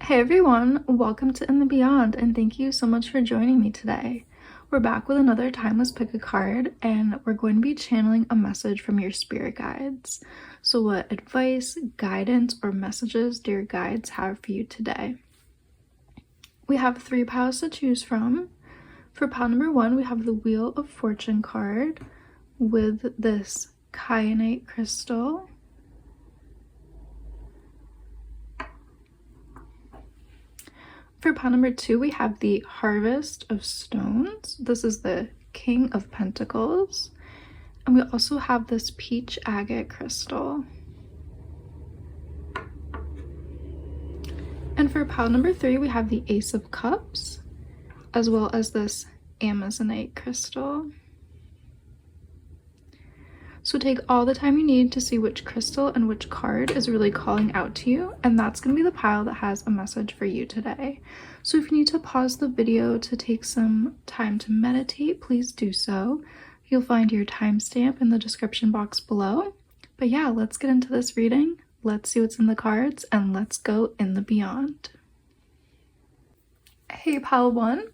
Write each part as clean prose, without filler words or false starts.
Hey everyone, welcome to In the Beyond, and thank you so much for joining me today. We're back with another Timeless Pick a Card, and we're going to be channeling a message from your spirit guides. So what advice, guidance, or messages do your guides have for you today? We have 3 piles to choose from. For pile number 1, we have the Wheel of Fortune card with this kyanite crystal. For pile number 2, we have the Harvest of Stones. This is the King of Pentacles. And we also have this peach agate crystal. And for pile number 3, we have the Ace of Cups, as well as this Amazonite crystal. So take all the time you need to see which crystal and which card is really calling out to you, and that's going to be the pile that has a message for you today. So if you need to pause the video to take some time to meditate, please do so. You'll find your timestamp in the description box below. But yeah, let's get into this reading. Let's see what's in the cards, and let's go in the beyond. Hey pile 1.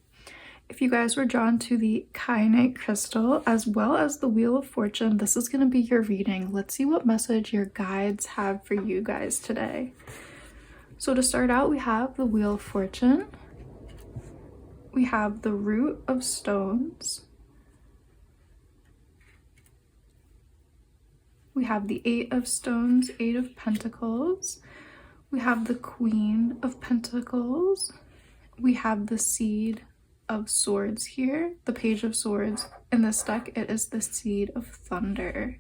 If you guys were drawn to the kyanite crystal as well as the Wheel of Fortune, this is going to be your reading. Let's see what message your guides have for you guys today. So to start out, we have the Wheel of Fortune. We have the Root of Stones. We have the 8 of Stones, 8 of Pentacles. We have the Queen of Pentacles. We have the Seed of Swords here, the Page of Swords. In this deck, it is the Seed of Thunder.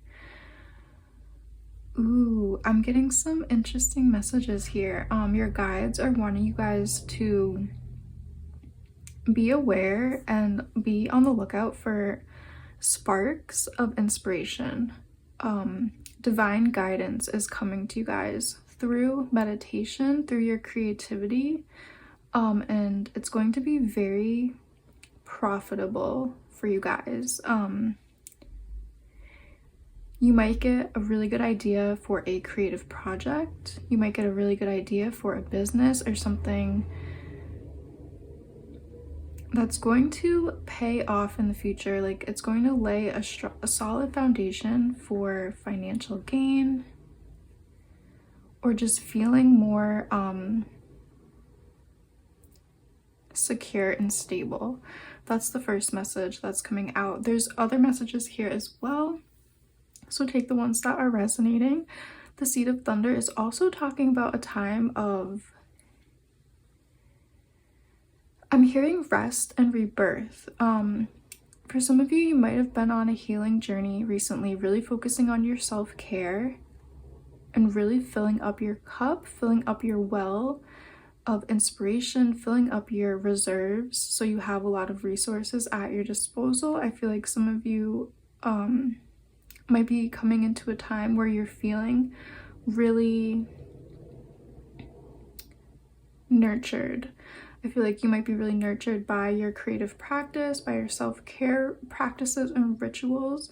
Ooh, I'm getting some interesting messages here. Your guides are wanting you guys to be aware and be on the lookout for sparks of inspiration. Divine guidance is coming to you guys through meditation, through your creativity. And it's going to be very profitable for you guys. You might get a really good idea for a creative project. You might get a really good idea for a business or something that's going to pay off in the future. Like, it's going to lay a solid foundation for financial gain, or just feeling more secure and stable. That's the first message that's coming out. There's other messages here as well, so take the ones that are resonating. The Seed of Thunder is also talking about a time of, I'm hearing rest and rebirth. For some of you, you might have been on a healing journey recently, really focusing on your self-care and really filling up your cup, filling up your well of inspiration, filling up your reserves so you have a lot of resources at your disposal. I feel like some of you might be coming into a time where you're feeling really nurtured. I feel like you might be really nurtured by your creative practice, by your self-care practices and rituals,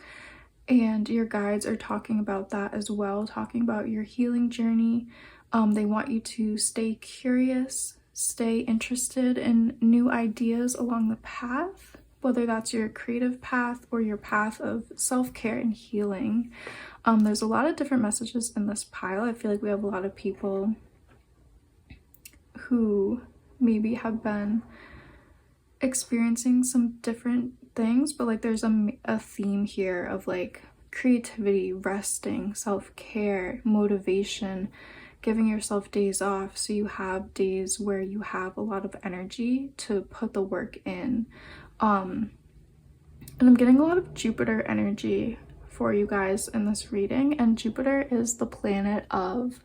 and your guides are talking about that as well, talking about your healing journey. They want you to stay curious, stay interested in new ideas along the path, whether that's your creative path or your path of self-care and healing. There's a lot of different messages in this pile. I feel like we have a lot of people who maybe have been experiencing some different things, but like there's a theme here of like creativity, resting, self-care, motivation, giving yourself days off so you have days where you have a lot of energy to put the work in. And I'm getting a lot of Jupiter energy for you guys in this reading, and Jupiter is the planet of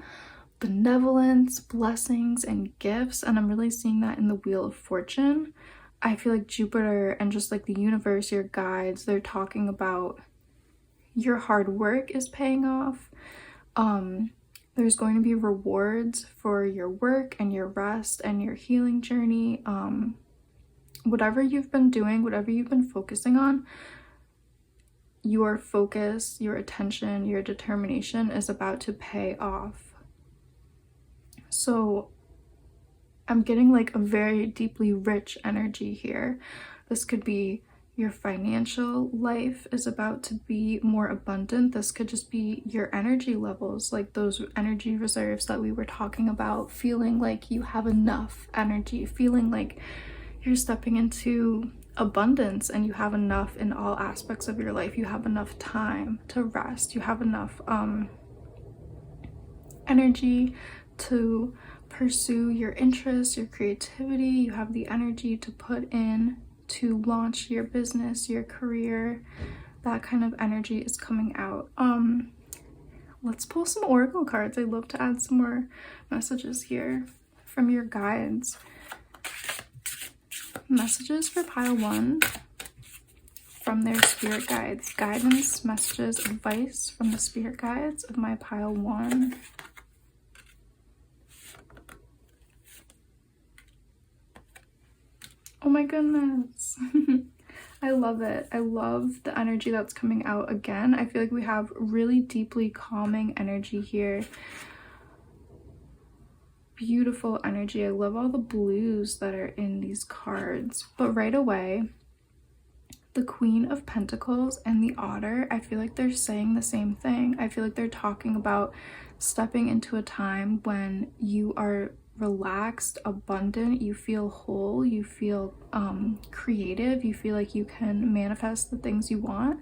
benevolence, blessings, and gifts, and I'm really seeing that in the Wheel of Fortune. I feel like Jupiter and just like the universe, your guides, they're talking about your hard work is paying off. There's going to be rewards for your work and your rest and your healing journey. Whatever you've been doing, whatever you've been focusing on, your focus, your attention, your determination is about to pay off. So I'm getting like a very deeply rich energy here. This could be your financial life is about to be more abundant. This could just be your energy levels, like those energy reserves that we were talking about, feeling like you have enough energy, feeling like you're stepping into abundance and you have enough in all aspects of your life. You have enough time to rest. You have enough energy to pursue your interests, your creativity. You have the energy to put in to launch your business, your career. That kind of energy is coming out. Let's pull some oracle cards. I'd love to add some more messages here from your guides. Messages for pile 1 from their spirit guides. Guidance, messages, advice from the spirit guides of my pile 1. Oh my goodness. I love it. I love the energy that's coming out again. I feel like we have really deeply calming energy here. Beautiful energy. I love all the blues that are in these cards. But right away, the Queen of Pentacles and the Otter, I feel like they're saying the same thing. I feel like they're talking about stepping into a time when you are relaxed, abundant, you feel whole, you feel creative, you feel like you can manifest the things you want.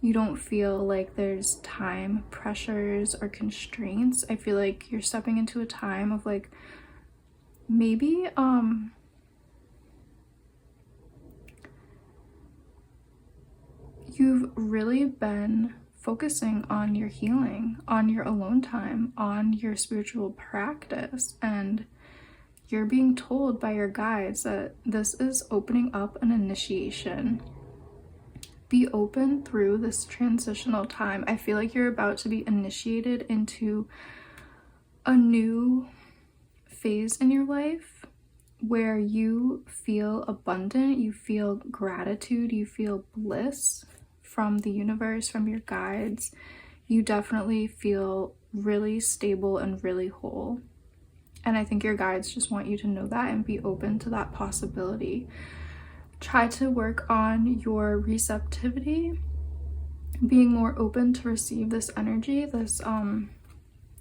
You don't feel like there's time pressures or constraints. I feel like you're stepping into a time of like maybe you've really been focusing on your healing, on your alone time, on your spiritual practice, and you're being told by your guides that this is opening up an initiation. Be open through this transitional time. I feel like you're about to be initiated into a new phase in your life where you feel abundant, you feel gratitude, you feel bliss from the universe, from your guides. You definitely feel really stable and really whole. And I think your guides just want you to know that and be open to that possibility. Try to work on your receptivity, being more open to receive this energy, this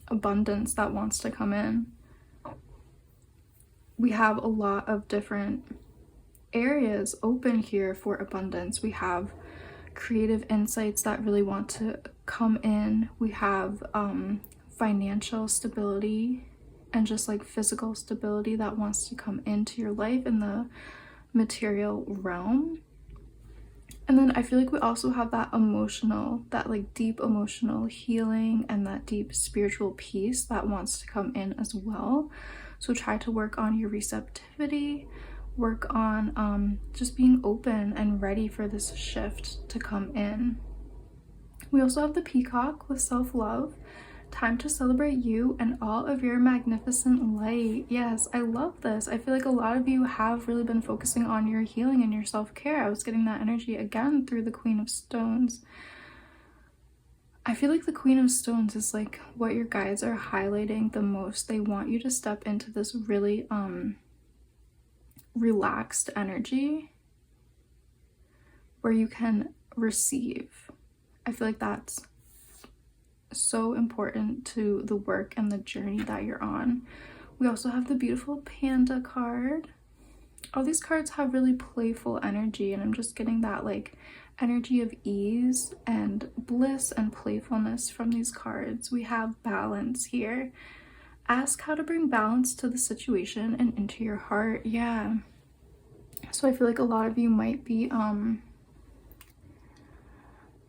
abundance that wants to come in. We have a lot of different areas open here for abundance. We have creative insights that really want to come in. We have financial stability and just like physical stability that wants to come into your life in the material realm. And then I feel like we also have that emotional, that like deep emotional healing and that deep spiritual peace that wants to come in as well. So try to work on your receptivity, work on just being open and ready for this shift to come in. We also have the Peacock with self-love. Time to celebrate you and all of your magnificent light. Yes, I love this. I feel like a lot of you have really been focusing on your healing and your self-care. I was getting that energy again through the Queen of Stones. I feel like the Queen of Stones is like what your guides are highlighting the most. They want you to step into this really relaxed energy where you can receive. I feel like that's so important to the work and the journey that you're on. We also have the beautiful Panda card. All these cards have really playful energy, and I'm just getting that like energy of ease and bliss and playfulness from these cards. We have balance here. Ask how to bring balance to the situation and into your heart. Yeah. So I feel like a lot of you might be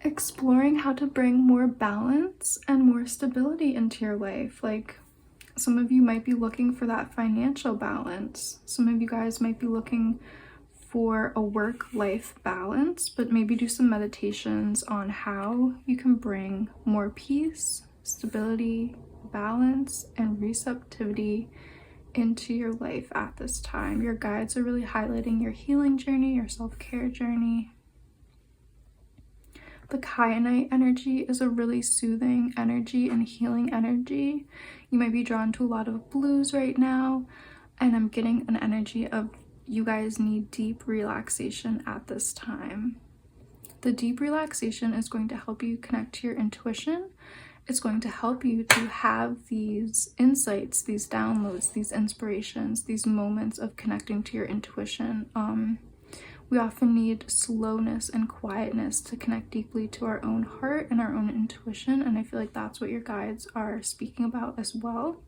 exploring how to bring more balance and more stability into your life. Like some of you might be looking for that financial balance. Some of you guys might be looking for a work-life balance, but maybe do some meditations on how you can bring more peace, stability, balance, and receptivity into your life at this time. Your guides are really highlighting your healing journey, your self-care journey. The kyanite energy is a really soothing energy and healing energy. You might be drawn to a lot of blues right now. And I'm getting an energy of you guys need deep relaxation at this time. The deep relaxation is going to help you connect to your intuition. It's going to help you to have these insights, these downloads, these inspirations, these moments of connecting to your intuition. We often need slowness and quietness to connect deeply to our own heart and our own intuition, and I feel like that's what your guides are speaking about as well.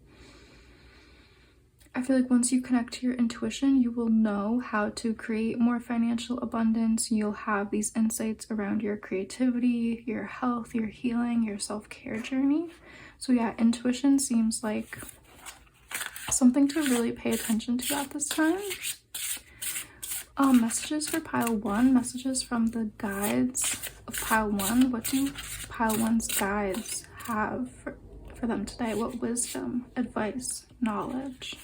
I feel like once you connect to your intuition, you will know how to create more financial abundance. You'll have these insights around your creativity, your health, your healing, your self-care journey. So yeah, intuition seems like something to really pay attention to at this time. Messages for pile 1, messages from the guides of pile 1. What do pile 1's guides have for them today? What wisdom, advice, knowledge?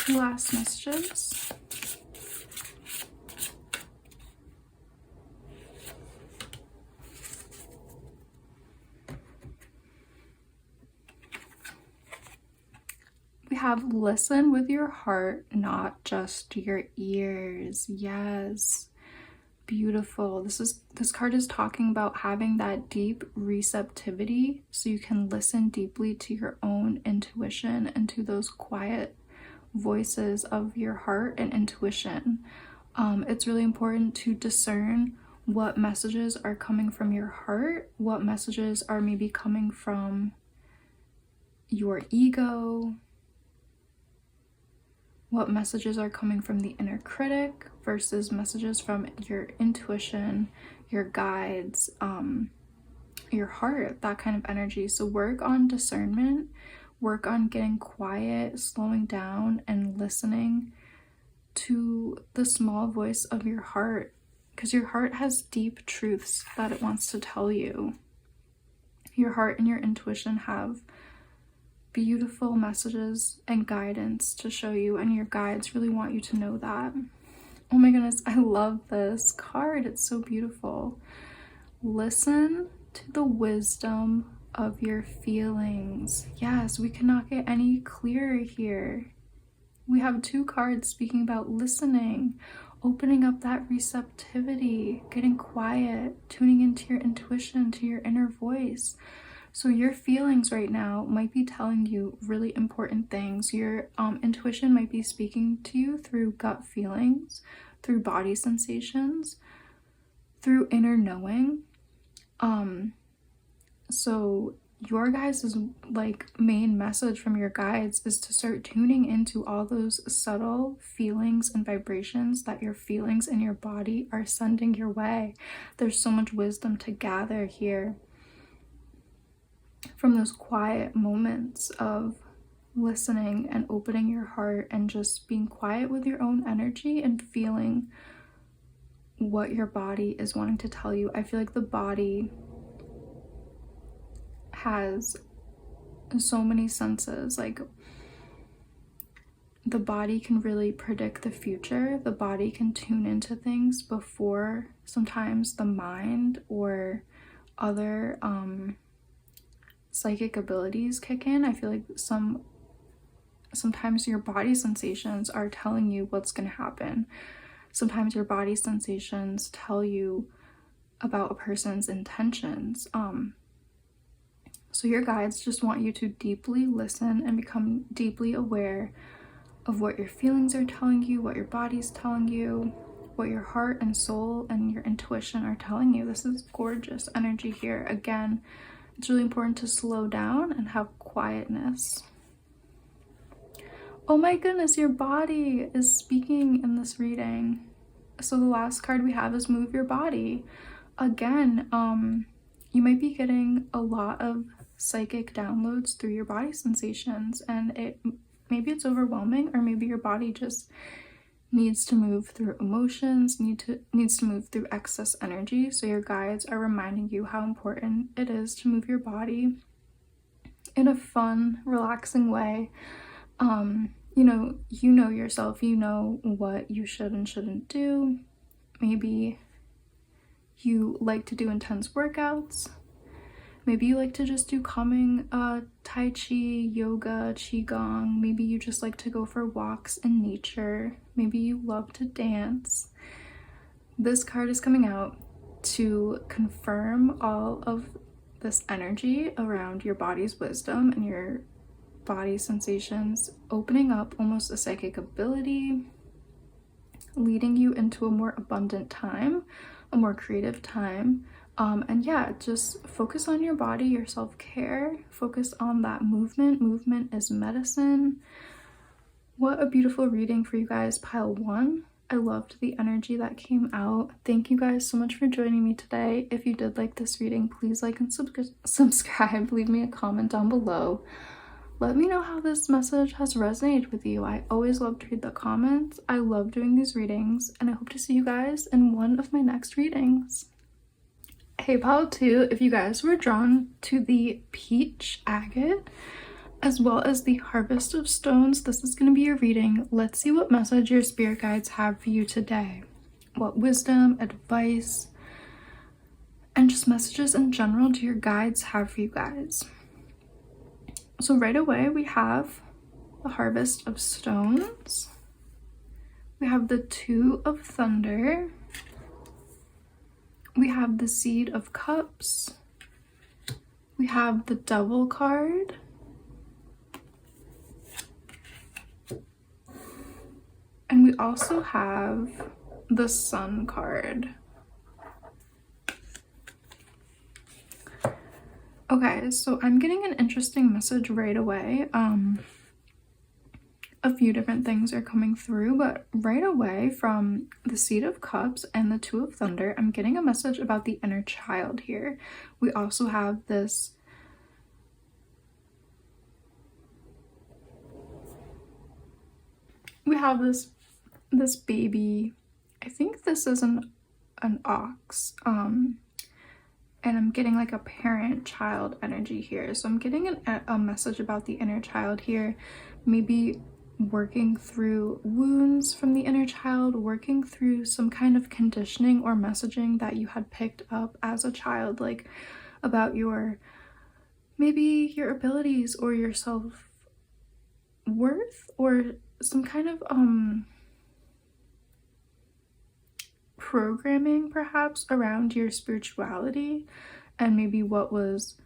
Any last messages? We have listen with your heart, not just your ears. Yes. Beautiful. This card is talking about having that deep receptivity so you can listen deeply to your own intuition and to those quiet voices of your heart and intuition. It's really important to discern what messages are coming from your heart, what messages are maybe coming from your ego, what messages are coming from the inner critic versus messages from your intuition, your guides, your heart, that kind of energy. So work on discernment, work on getting quiet, slowing down, and listening to the small voice of your heart, because your heart has deep truths that it wants to tell you. Your heart and your intuition have beautiful messages and guidance to show you, and your guides really want you to know that. Oh my goodness, I love this card. It's so beautiful. Listen to the wisdom of your feelings. Yes, we cannot get any clearer here. We have 2 cards speaking about listening, opening up that receptivity, getting quiet, tuning into your intuition, to your inner voice. So your feelings right now might be telling you really important things. Your intuition might be speaking to you through gut feelings, through body sensations, through inner knowing. So your guys' like main message from your guides is to start tuning into all those subtle feelings and vibrations that your feelings in your body are sending your way. There's so much wisdom to gather here from those quiet moments of listening and opening your heart and just being quiet with your own energy and feeling what your body is wanting to tell you. I feel like the body has so many senses. Like, the body can really predict the future. The body can tune into things before sometimes the mind or other psychic abilities kick in. I feel like sometimes your body sensations are telling you what's going to happen. Sometimes your body sensations tell you about a person's intentions. So your guides just want you to deeply listen and become deeply aware of what your feelings are telling you, what your body's telling you, what your heart and soul and your intuition are telling you. This is gorgeous energy here. Again, it's really important to slow down and have quietness. Oh my goodness, your body is speaking in this reading. So the last card we have is move your body. Again, you might be getting a lot of psychic downloads through your body sensations, and maybe it's overwhelming, or maybe your body just needs to move through emotions, needs to move through excess energy. So your guides are reminding you how important it is to move your body in a fun, relaxing way. You know yourself, you know what you should and shouldn't do. Maybe you like to do intense workouts. Maybe you like to just do calming Tai Chi, yoga, Qigong. Maybe you just like to go for walks in nature. Maybe you love to dance. This card is coming out to confirm all of this energy around your body's wisdom and your body sensations, opening up almost a psychic ability, leading you into a more abundant time, a more creative time. And yeah, just focus on your body, your self-care, focus on that movement. Movement is medicine. What a beautiful reading for you guys, pile 1. I loved the energy that came out. Thank you guys so much for joining me today. If you did like this reading, please like and subscribe. Leave me a comment down below. Let me know how this message has resonated with you. I always love to read the comments. I love doing these readings, and I hope to see you guys in one of my next readings. Hey, pile 2, if you guys were drawn to the peach agate as well as the harvest of stones, this is going to be your reading. Let's see what message your spirit guides have for you today. What wisdom, advice, and just messages in general do your guides have for you guys? So right away we have the harvest of stones. We have the 2 of thunder. We have the seed of cups. We have the devil card. And we also have the sun card. Okay, so I'm getting an interesting message right away. A few different things are coming through, but right away from the seed of cups and the 2 of thunder, I'm getting a message about the inner child here. We also have this this baby. I think this is an ox. And I'm getting like a parent-child energy here. So I'm getting a message about the inner child here. Maybe working through wounds from the inner child, working through some kind of conditioning or messaging that you had picked up as a child, like about maybe your abilities or your self-worth, or some kind of programming perhaps around your spirituality and maybe what was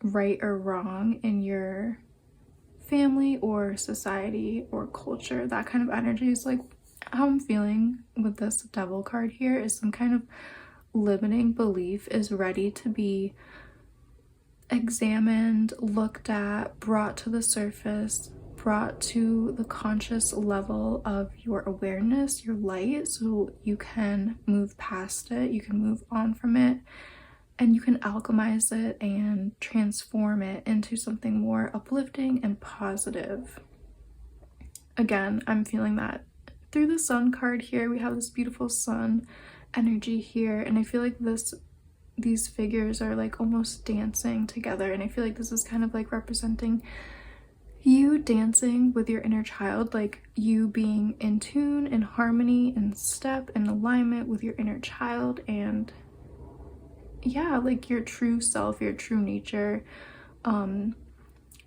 right or wrong in your family or society or culture. That kind of energy is like how I'm feeling with this devil card here, is some kind of limiting belief is ready to be examined, looked at, brought to the surface, brought to the conscious level of your awareness, your light, so you can move past it, you can move on from it, and you can alchemize it and transform it into something more uplifting and positive. Again, I'm feeling that through the sun card here. We have this beautiful sun energy here, and I feel like these figures are like almost dancing together, and I feel like this is kind of like representing you dancing with your inner child, like you being in tune, in harmony, in step, in alignment with your inner child, and yeah, like your true self, your true nature,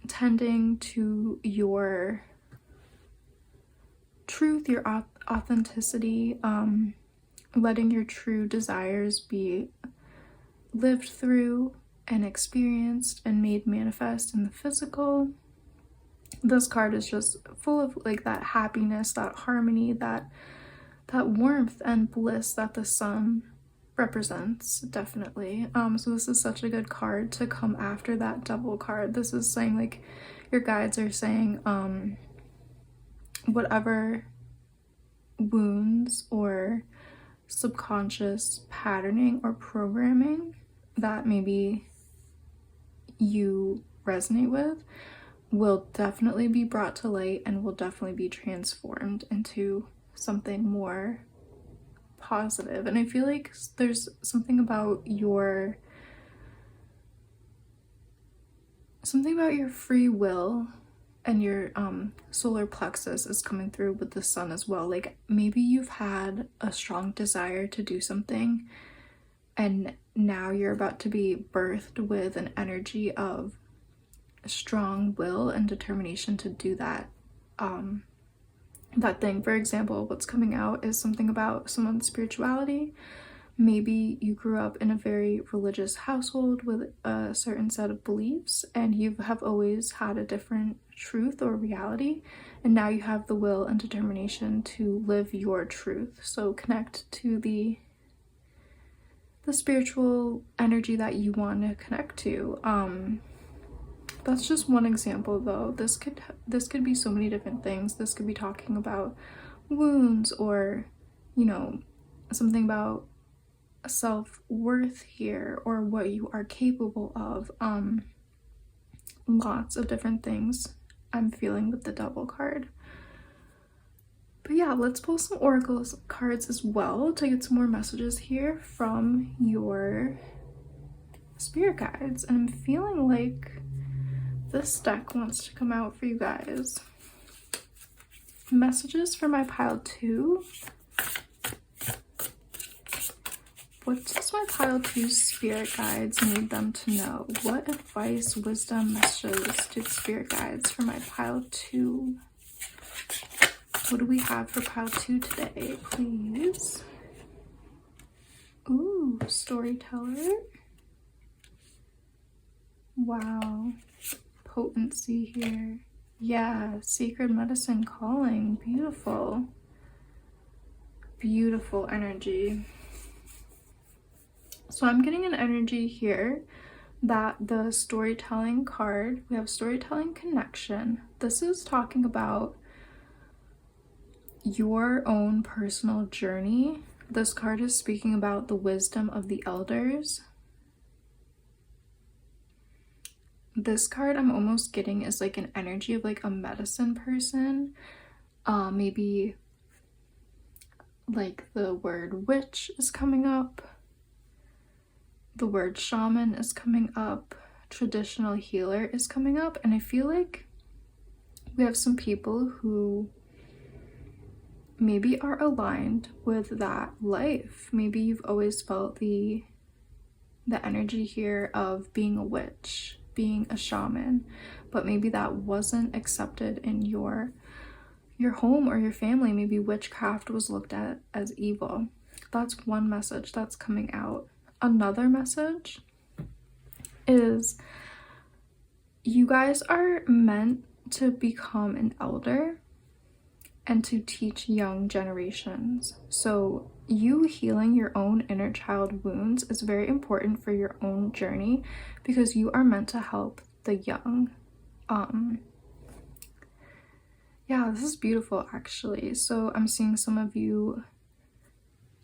tending to your truth, your authenticity, letting your true desires be lived through and experienced and made manifest in the physical. This card is just full of like that happiness, that harmony, that warmth and bliss that the sun represents, definitely. So this is such a good card to come after that devil card. This is saying like your guides are saying whatever wounds or subconscious patterning or programming that maybe you resonate with will definitely be brought to light and will definitely be transformed into something more positive. And I feel like there's something about your free will and your solar plexus is coming through with the sun as well. Like maybe you've had a strong desire to do something and now you're about to be birthed with an energy of strong will and determination to do that that thing. For example, what's coming out is something about someone's spirituality. Maybe you grew up in a very religious household with a certain set of beliefs, and you have always had a different truth or reality, and now you have the will and determination to live your truth. So connect to the spiritual energy that you want to connect to. That's just one example, though. This could be so many different things. This could be talking about wounds, or, you know, something about self-worth here, or what you are capable of. Lots of different things I'm feeling with the Devil card. But yeah, let's pull some oracle cards as well to get some more messages here from your spirit guides. And I'm feeling like this deck wants to come out for you guys. Messages for my pile 2. What does my pile 2 spirit guides need them to know? What advice, wisdom, messages do the spirit guides for my pile 2? What do we have for pile 2 today, please? Ooh, storyteller. Wow. Potency here. Yeah, sacred medicine calling. Beautiful. Beautiful energy. So I'm getting an energy here that the storytelling card, we have storytelling connection. This is talking about your own personal journey. This card is speaking about the wisdom of the elders. This card I'm almost getting is like an energy of like a medicine person. Maybe like the word witch is coming up. The word shaman is coming up. Traditional healer is coming up. And I feel like we have some people who maybe are aligned with that life. Maybe you've always felt the energy here of being a witch, being a shaman, but maybe that wasn't accepted in your home or your family. Maybe witchcraft was looked at as evil. That's one message that's coming out. Another message is you guys are meant to become an elder and to teach young generations. So you healing your own inner child wounds is very important for your own journey, because you are meant to help the young. Yeah, this is beautiful actually. So I'm seeing some of you,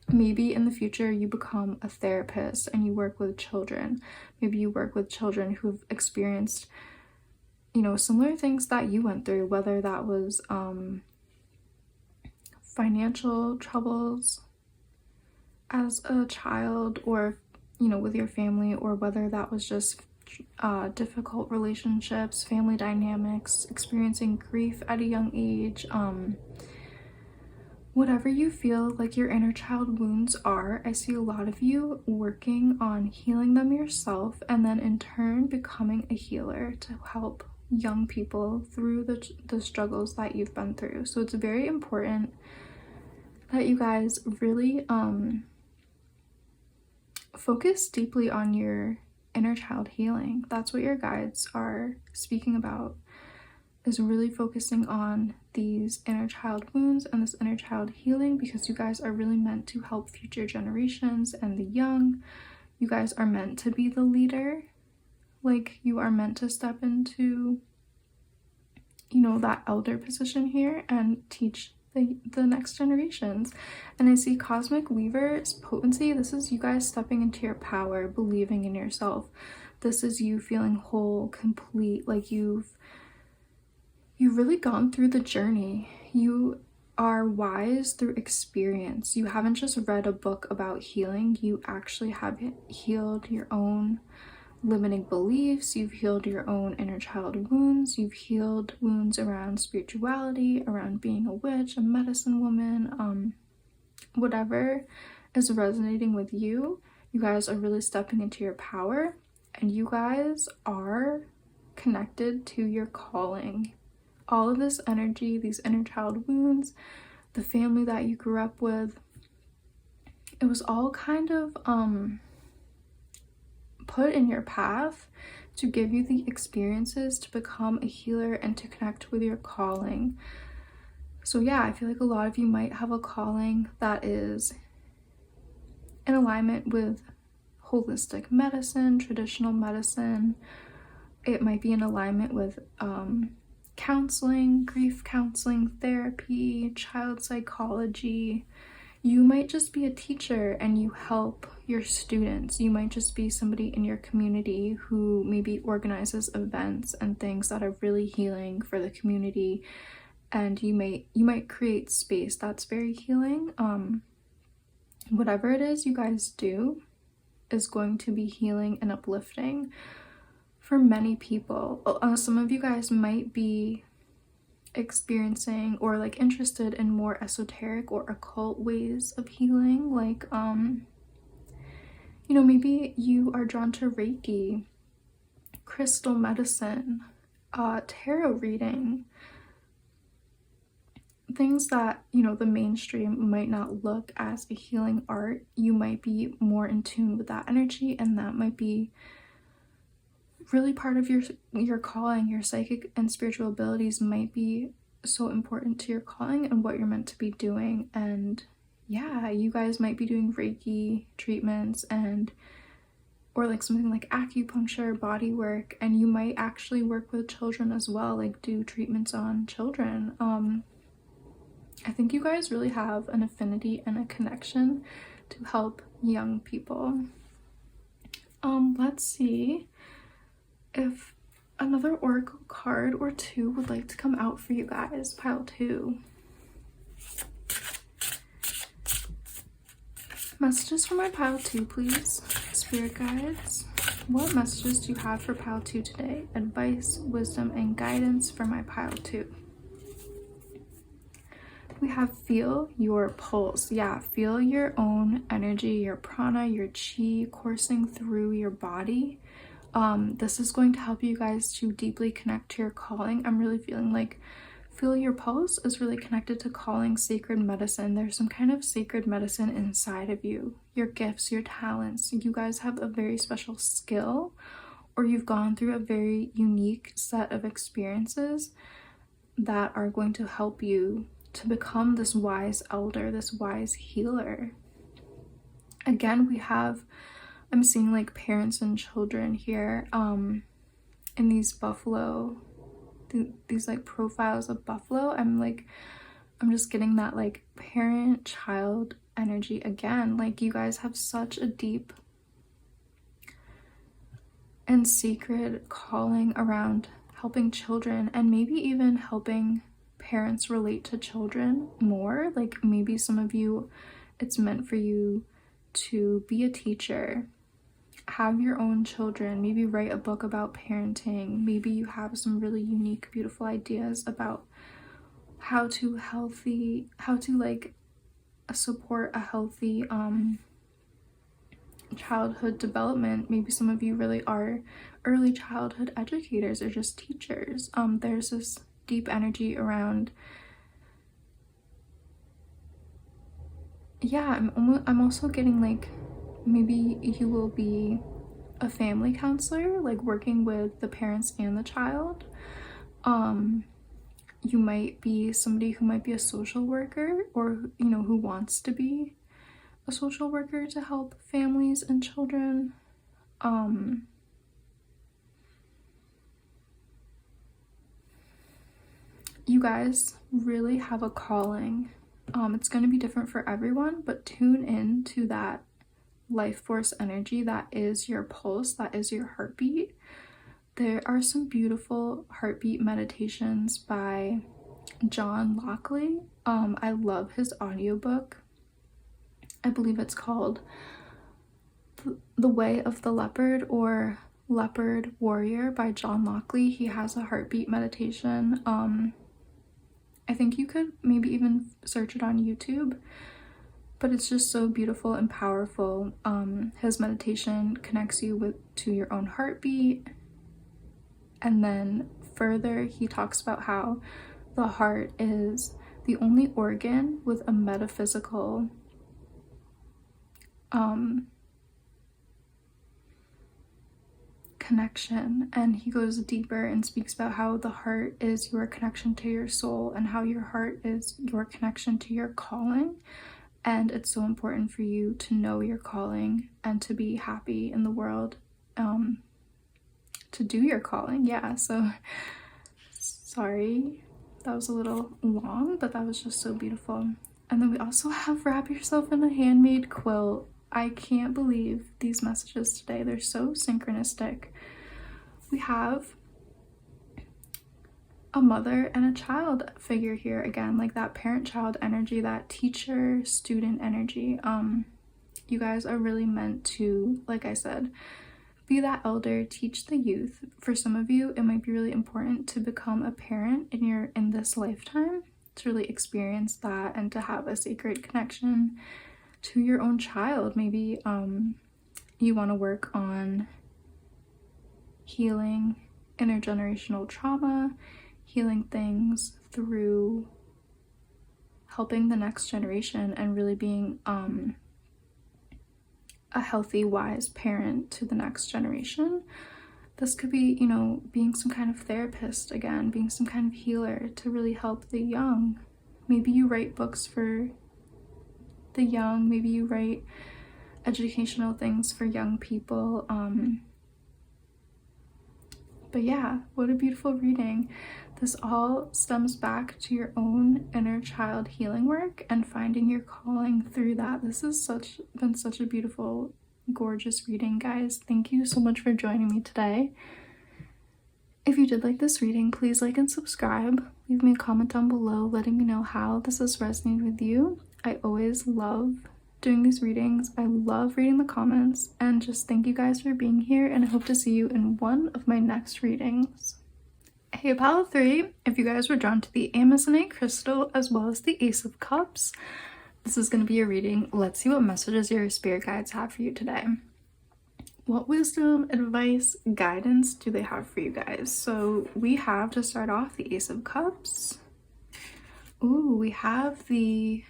maybe in the future you become a therapist and you work with children. Maybe you work with children who've experienced, you know, similar things that you went through, whether that was financial troubles as a child, or, you know, with your family, or whether that was just difficult relationships, family dynamics, experiencing grief at a young age. Whatever you feel like your inner child wounds are, I see a lot of you working on healing them yourself, and then in turn becoming a healer to help young people through the struggles that you've been through. So it's very important that you guys really focus deeply on your inner child healing. That's what your guides are speaking about, is really focusing on these inner child wounds and this inner child healing, because you guys are really meant to help future generations and the young. You guys are meant to be the leader. Like, you are meant to step into, you know, that elder position here and teach the next generations. And I see Cosmic Weaver's potency. This is you guys stepping into your power, believing in yourself. This is you feeling whole, complete, like you've really gone through the journey. You are wise through experience. You haven't just read a book about healing. You actually have healed your own limiting beliefs. You've healed your own inner child wounds. You've healed wounds around spirituality, around being a witch, a medicine woman, whatever is resonating with you. You guys are really stepping into your power, and you guys are connected to your calling. All of this energy, these inner child wounds, the family that you grew up with, it was all kind of put in your path to give you the experiences to become a healer and to connect with your calling. So yeah, I feel like a lot of you might have a calling that is in alignment with holistic medicine, traditional medicine. It might be in alignment with counseling, grief counseling, therapy, child psychology. You might just be a teacher and you help your students. You might just be somebody in your community who maybe organizes events and things that are really healing for the community, and you might create space that's very healing. Whatever it is you guys do is going to be healing and uplifting for many people. Some of you guys might be experiencing or like interested in more esoteric or occult ways of healing, like you know, maybe you are drawn to Reiki, crystal medicine, tarot reading, things that, you know, the mainstream might not look as a healing art. You might be more in tune with that energy, and that might be really part of your calling. Your psychic and spiritual abilities might be so important to your calling and what you're meant to be doing. And yeah, you guys might be doing Reiki treatments or like something like acupuncture, body work, and you might actually work with children as well, like do treatments on children. I think you guys really have an affinity and a connection to help young people. Let's see if another oracle card or two would like to come out for you guys. Pile 2. Messages for my pile 2, please. Spirit guides, what messages do you have for pile 2 today? Advice, wisdom, and guidance for my pile 2. We have feel your pulse. Yeah, feel your own energy, your prana, your chi coursing through your body. This is going to help you guys to deeply connect to your calling. I'm really feeling like feel your pulse is really connected to calling, sacred medicine. There's some kind of sacred medicine inside of you, your gifts, your talents. You guys have a very special skill, or you've gone through a very unique set of experiences that are going to help you to become this wise elder, this wise healer. Again, I'm seeing like parents and children here in these buffalo, these like profiles of buffalo. I'm just getting that like parent child energy again. Like you guys have such a deep and sacred calling around helping children, and maybe even helping parents relate to children more. Like maybe some of you, it's meant for you to be a teacher, have your own children, maybe write a book about parenting. Maybe you have some really unique, beautiful ideas about how to like support a healthy childhood development. Maybe some of you really are early childhood educators or just teachers. There's this deep energy around, yeah, I'm also getting like maybe you will be a family counselor, like working with the parents and the child. You might be somebody who might be a social worker, or you know, who wants to be a social worker to help families and children. You guys really have a calling. It's going to be different for everyone, but tune in to that life force energy that is your pulse, that is your heartbeat. There are some beautiful heartbeat meditations by John Lockley. I love his audiobook. I believe it's called The Way of the Leopard or Leopard Warrior by John Lockley. He has a heartbeat meditation. I think you could maybe even search it on YouTube. but it's just so beautiful and powerful. His meditation connects you to your own heartbeat, and then further he talks about how the heart is the only organ with a metaphysical connection, and he goes deeper and speaks about how the heart is your connection to your soul and how your heart is your connection to your calling. And it's so important for you to know your calling and to be happy in the world, to do your calling. Yeah, so sorry that was a little long, but that was just so beautiful. And then we also have wrap yourself in a handmade quilt. I can't believe these messages today. They're so synchronistic. We have a mother and a child figure here again, like that parent-child energy, that teacher-student energy. You guys are really meant to, like I said, be that elder, teach the youth. For some of you, it might be really important to become a parent in this lifetime, to really experience that and to have a sacred connection to your own child. Maybe you want to work on healing intergenerational trauma, healing things through helping the next generation and really being a healthy, wise parent to the next generation. This could be, you know, being some kind of therapist again, being some kind of healer to really help the young. Maybe you write books for the young, maybe you write educational things for young people. But yeah, what a beautiful reading. This all stems back to your own inner child healing work and finding your calling through that. This has been such a beautiful, gorgeous reading, guys. Thank you so much for joining me today. If you did like this reading, please like and subscribe. Leave me a comment down below letting me know how this has resonated with you. I always love doing these readings. I love reading the comments, and just thank you guys for being here, and I hope to see you in one of my next readings. Hey pile 3, if you guys were drawn to the Amazonite crystal as well as the Ace of Cups, this is going to be a reading. Let's see what messages your spirit guides have for you today. What wisdom, advice, guidance do they have for you guys? So we have, to start off, the Ace of Cups. Ooh, we have the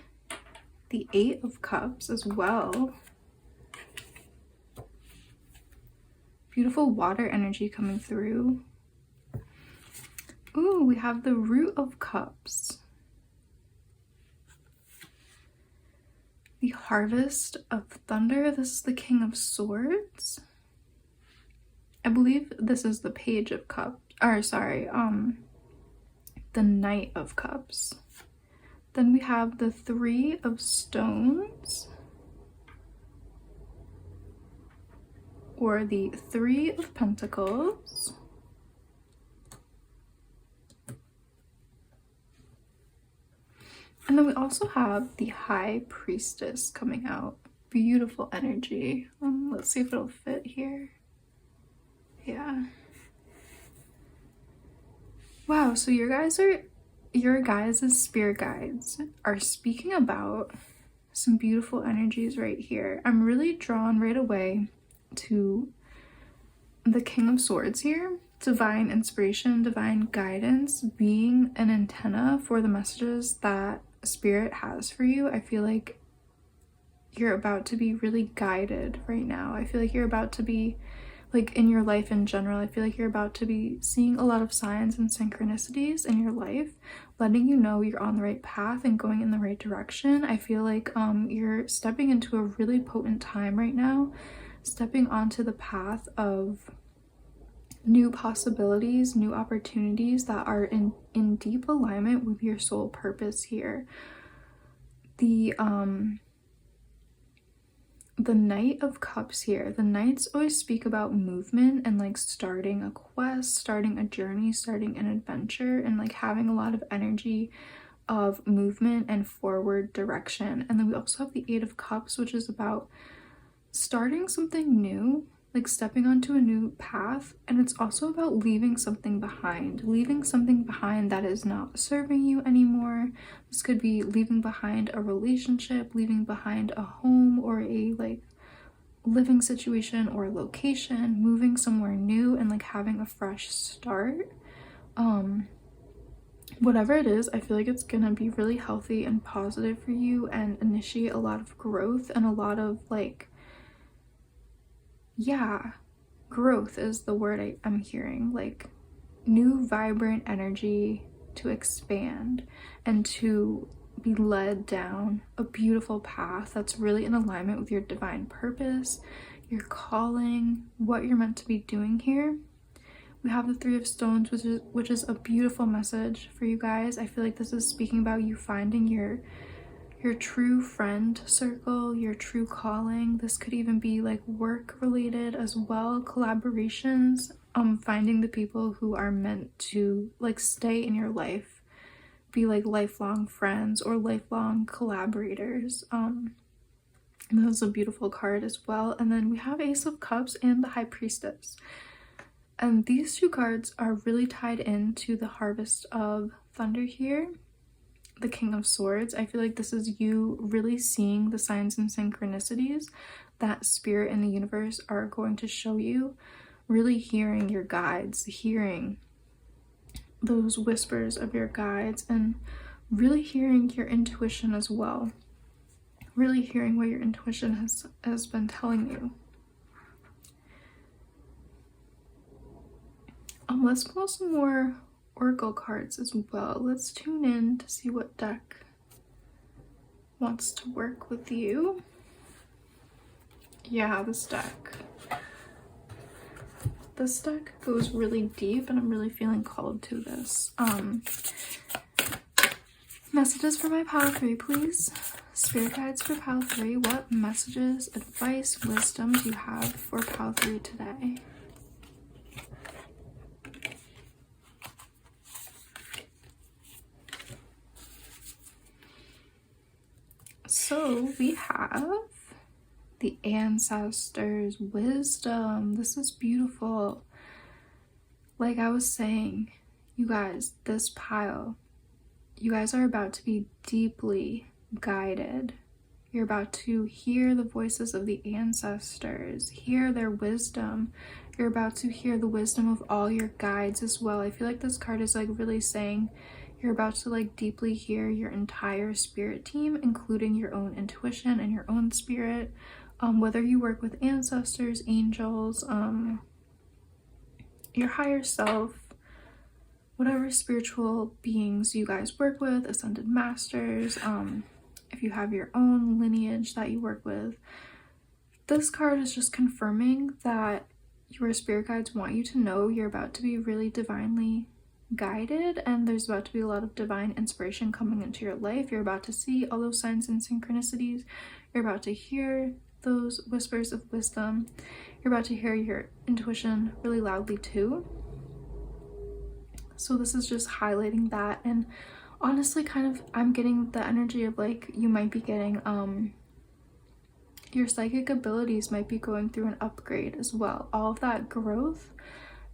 8 of Cups as well. Beautiful water energy coming through. Ooh, we have the Root of Cups. The Harvest of Thunder. This is the King of Swords. I believe this is the Page of Cups. Or sorry, the Knight of Cups. Then we have the 3 of Stones, or the 3 of Pentacles. And then we also have the High Priestess coming out. Beautiful energy. Let's see if it'll fit here. Yeah. Wow, so your guys' spirit guides are speaking about some beautiful energies right here. I'm really drawn right away to the King of Swords here. Divine inspiration, divine guidance, being an antenna for the messages that spirit has for you. I feel like you're about to be really guided right now. I feel like you're about to be, like, in your life in general, I feel like you're about to be seeing a lot of signs and synchronicities in your life, letting you know you're on the right path and going in the right direction. I feel like you're stepping into a really potent time right now, stepping onto the path of new possibilities, new opportunities that are in deep alignment with your soul purpose here. The Knight of Cups here. The Knights always speak about movement and like starting a quest, starting a journey, starting an adventure, and like having a lot of energy of movement and forward direction. And then we also have the 8 of Cups, which is about starting something new, like stepping onto a new path. And it's also about leaving something behind that is not serving you anymore. This could be leaving behind a relationship, leaving behind a home or a like living situation or location, moving somewhere new and like having a fresh start. Whatever it is, I feel like it's gonna be really healthy and positive for you and initiate a lot of growth and a lot of like, yeah, growth is the word I'm hearing, like new vibrant energy to expand and to be led down a beautiful path that's really in alignment with your divine purpose, your calling, what you're meant to be doing here. We have the Three of Stones, which is a beautiful message for you guys. I feel like this is speaking about you finding your true friend circle, your true calling. This could even be like work related as well, collaborations, finding the people who are meant to like stay in your life, be like lifelong friends or lifelong collaborators. And this is a beautiful card as well. And then we have Ace of Cups and the High Priestess. And these two cards are really tied into the Harvest of Thunder here, the King of Swords. I feel like this is you really seeing the signs and synchronicities that spirit and the universe are going to show you, really hearing your guides, hearing those whispers of your guides, and really hearing your intuition as well, really hearing what your intuition has been telling you. Let's pull some more oracle cards as well. Let's tune in to see what deck wants to work with you. Yeah, this deck goes really deep, and I'm really feeling called to this. Messages for my pile 3, please. Spirit guides for pile 3. What messages, advice, wisdom do you have for pile 3 today? So we have the ancestors' wisdom. This is beautiful. Like I was saying, you guys, this pile, you guys are about to be deeply guided. You're about to hear the voices of the ancestors, hear their wisdom. You're about to hear the wisdom of all your guides as well. I feel like this card is like really saying you're about to like deeply hear your entire spirit team, including your own intuition and your own spirit. Whether you work with ancestors, angels, your higher self, whatever spiritual beings you guys work with, ascended masters, if you have your own lineage that you work with, this card is just confirming that your spirit guides want you to know you're about to be really divinely guided, and there's about to be a lot of divine inspiration coming into your life. You're about to see all those signs and synchronicities. You're about to hear those whispers of wisdom. You're about to hear your intuition really loudly too. So this is just highlighting that. And honestly, kind of, I'm getting the energy of like you might be getting your psychic abilities might be going through an upgrade as well. All of that growth,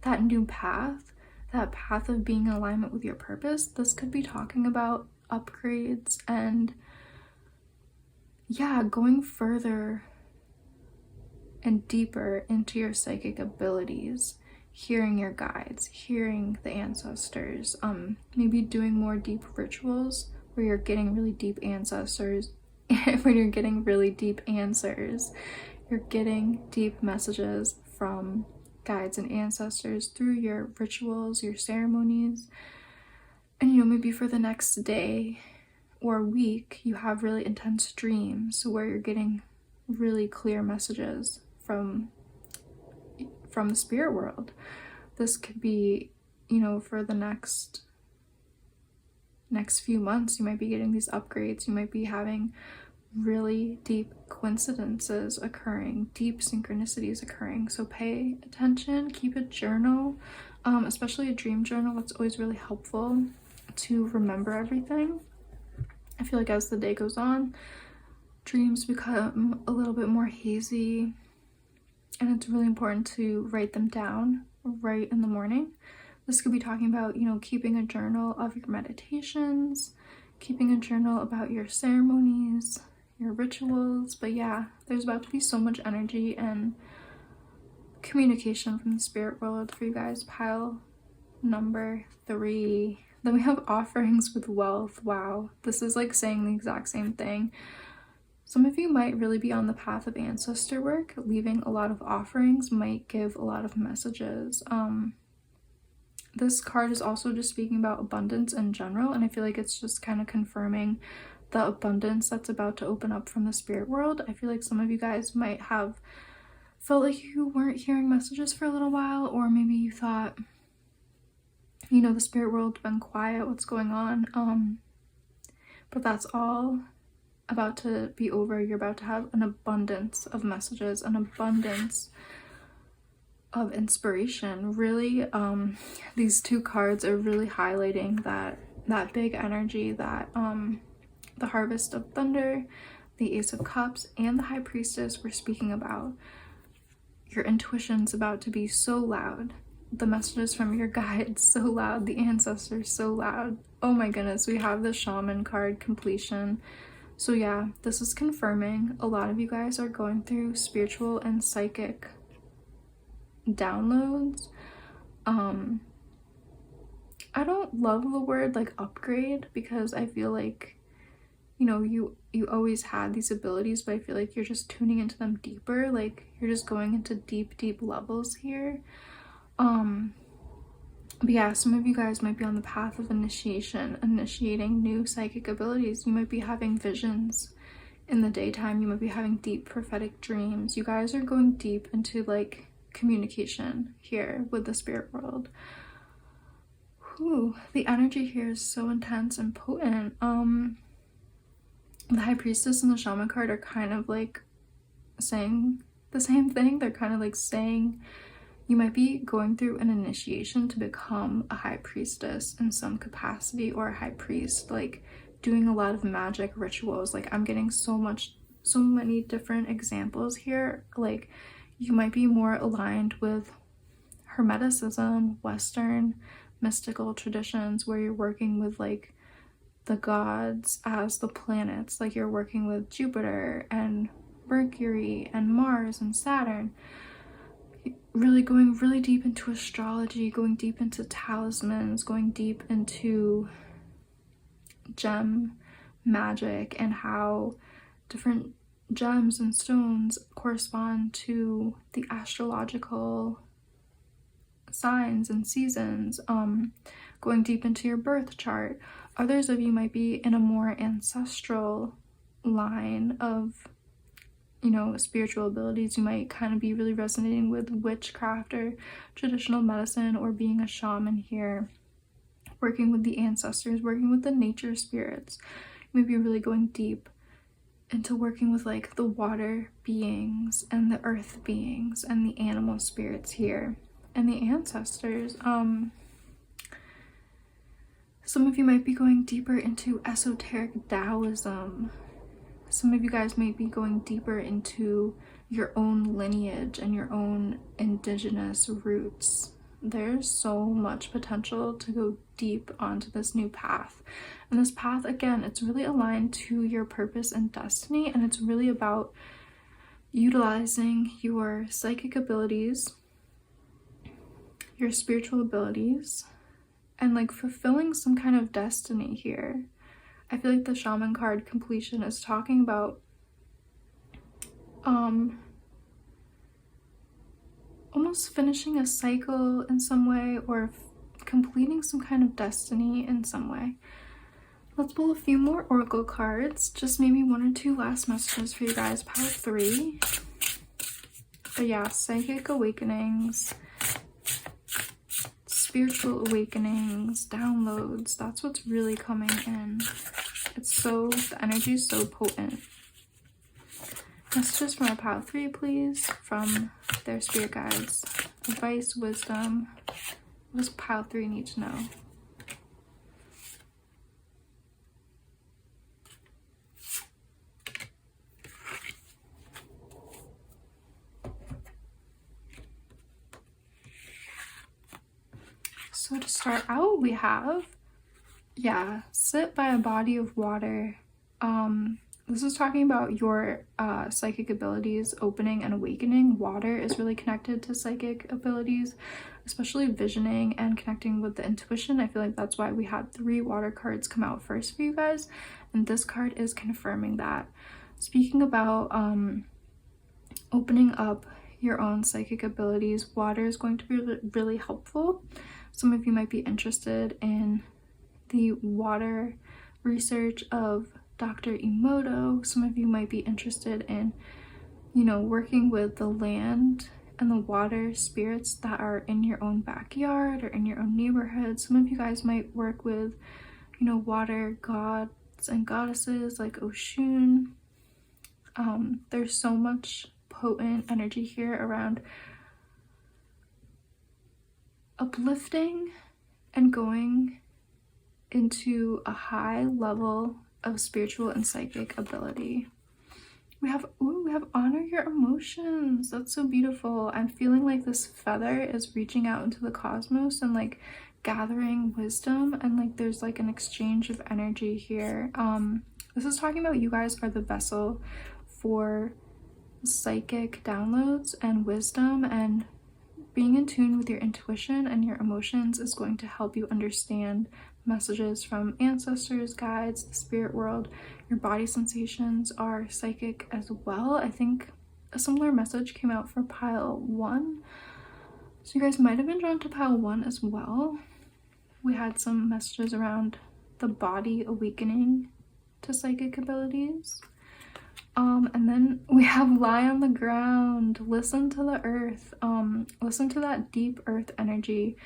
that new path, that path of being in alignment with your purpose, this could be talking about upgrades and yeah, going further and deeper into your psychic abilities, hearing your guides, hearing the ancestors, maybe doing more deep rituals where you're getting really deep ancestors, when you're getting really deep answers, you're getting deep messages from guides and ancestors through your rituals, your ceremonies. And you know, maybe for the next day or week you have really intense dreams where you're getting really clear messages from the spirit world. This could be, you know, for the next few months you might be getting these upgrades. You might be having really deep coincidences occurring, deep synchronicities occurring. So pay attention, keep a journal, especially a dream journal. That's always really helpful to remember everything. I feel like as the day goes on, dreams become a little bit more hazy, and it's really important to write them down right in the morning. This could be talking about, you know, keeping a journal of your meditations, keeping a journal about your ceremonies, your rituals. But yeah, there's about to be so much energy and communication from the spirit world for you guys. Pile number 3. Then we have offerings with wealth. Wow, this is like saying the exact same thing. Some of you might really be on the path of ancestor work. Leaving a lot of offerings might give a lot of messages. This card is also just speaking about abundance in general, and I feel like it's just kind of confirming the abundance that's about to open up from the spirit world. I feel like some of you guys might have felt like you weren't hearing messages for a little while, or maybe you thought, you know, the spirit world's been quiet, what's going on? But that's all about to be over. You're about to have an abundance of messages, an abundance of inspiration. Really, these 2 cards are really highlighting that big energy, that the harvest of thunder, the Ace of Cups, and the High Priestess we're speaking about. Your intuition's about to be so loud. The messages from your guides so loud. The ancestors so loud. Oh my goodness, we have the Shaman card, completion. So yeah, this is confirming a lot of you guys are going through spiritual and psychic downloads. I don't love the word like upgrade, because I feel like, you know, you always had these abilities, but I feel like you're just tuning into them deeper. Like you're just going into deep levels here. But yeah, some of you guys might be on the path of initiating new psychic abilities. You might be having visions in the daytime. You might be having deep prophetic dreams. You guys are going deep into like communication here with the spirit world. Whew, the energy here is so intense and potent. The High Priestess and the Shaman card are kind of like saying the same thing. They're kind of like saying you might be going through an initiation to become a High Priestess in some capacity, or a High Priest, like doing a lot of magic rituals. Like I'm getting so many different examples here. Like you might be more aligned with Hermeticism, Western mystical traditions, where you're working with like the gods as the planets. Like you're working with Jupiter and Mercury and Mars and Saturn. Really going really deep into astrology, going deep into talismans, going deep into gem magic, and how different gems and stones correspond to the astrological signs and seasons. Going deep into your birth chart. Others of you might be in a more ancestral line of, you know, spiritual abilities. You might kind of be really resonating with witchcraft or traditional medicine, or being a shaman here, working with the ancestors, working with the nature spirits. You might be really going deep into working with like the water beings and the earth beings and the animal spirits here and the ancestors. Some of you might be going deeper into esoteric Taoism. Some of you guys might be going deeper into your own lineage and your own indigenous roots. There's so much potential to go deep onto this new path. And this path, again, it's really aligned to your purpose and destiny, and it's really about utilizing your psychic abilities, your spiritual abilities, and like fulfilling some kind of destiny here. I feel like the Shaman card, completion, is talking about almost finishing a cycle in some way, or completing some kind of destiny in some way. Let's pull a few more oracle cards, just maybe 1 or 2 last messages for you guys. Pile 3. But yeah, psychic awakenings, spiritual awakenings, downloads, that's what's really coming in. The energy is so potent. Messages from a pile 3, please, from their spirit guides. Advice, wisdom. What does pile 3 need to know? So to start out, we have, sit by a body of water. This is talking about your psychic abilities opening and awakening. Water is really connected to psychic abilities, especially visioning and connecting with the intuition. I feel like that's why we had 3 water cards come out first for you guys, and this card is confirming that. Speaking about opening up your own psychic abilities, water is going to be really helpful. Some of you might be interested in the water research of Dr. Emoto. Some of you might be interested in, working with the land and the water spirits that are in your own backyard or in your own neighborhood. Some of you guys might work with, water gods and goddesses like Oshun. There's so much potent energy here around uplifting and going into a high level of spiritual and psychic ability. We have honor your emotions. That's so beautiful. I'm feeling like this feather is reaching out into the cosmos and like gathering wisdom, and like there's like an exchange of energy here. This is talking about you guys are the vessel for psychic downloads and wisdom, and being in tune with your intuition and your emotions is going to help you understand messages from ancestors, guides, the spirit world. Your body sensations are psychic as well. I think a similar message came out for pile 1, so you guys might have been drawn to pile 1 as well. We had some messages around the body awakening to psychic abilities. And then we have lie on the ground, listen to the earth, listen to that deep earth energy,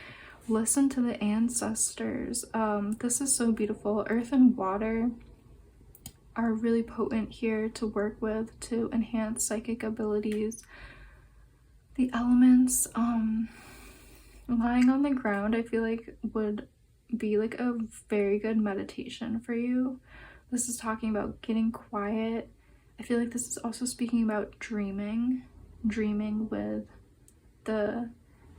listen to the ancestors. This is so beautiful. Earth and water are really potent here to work with to enhance psychic abilities. The elements, lying on the ground, I feel like would be like a very good meditation for you. This is talking about getting quiet. I feel like this is also speaking about dreaming with the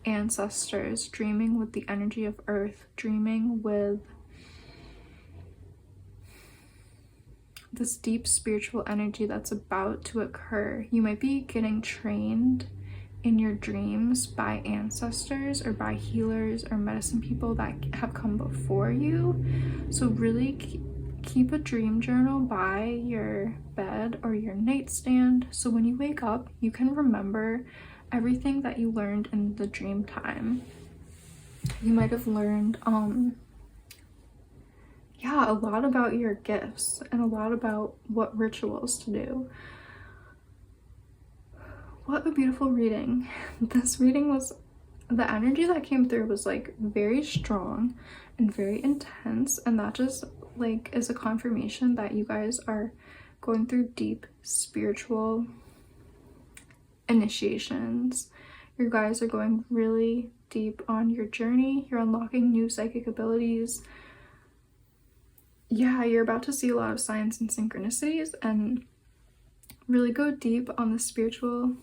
ancestors, dreaming with the energy of earth, dreaming with this deep spiritual energy that's about to occur. You might be getting trained in your dreams by ancestors or by healers or medicine people that have come before you. So really keep a dream journal by your bed or your nightstand, so when you wake up you can remember everything that you learned in the dream time. You might have learned a lot about your gifts and a lot about what rituals to do. What a beautiful reading. This reading was, the energy that came through was like very strong and very intense, and that just like is a confirmation that you guys are going through deep spiritual initiations. You guys are going really deep on your journey. You're unlocking new psychic abilities. Yeah, you're about to see a lot of signs and synchronicities and really go deep on the spiritual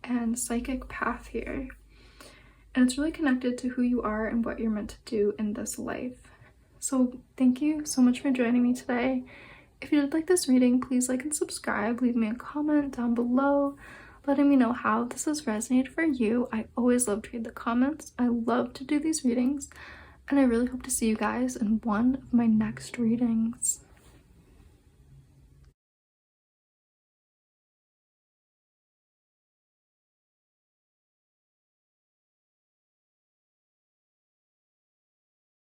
and psychic path here. And it's really connected to who you are and what you're meant to do in this life. So thank you so much for joining me today. If you did like this reading, please like and subscribe. Leave me a comment down below letting me know how this has resonated for you. I always love to read the comments. I love to do these readings, and I really hope to see you guys in one of my next readings.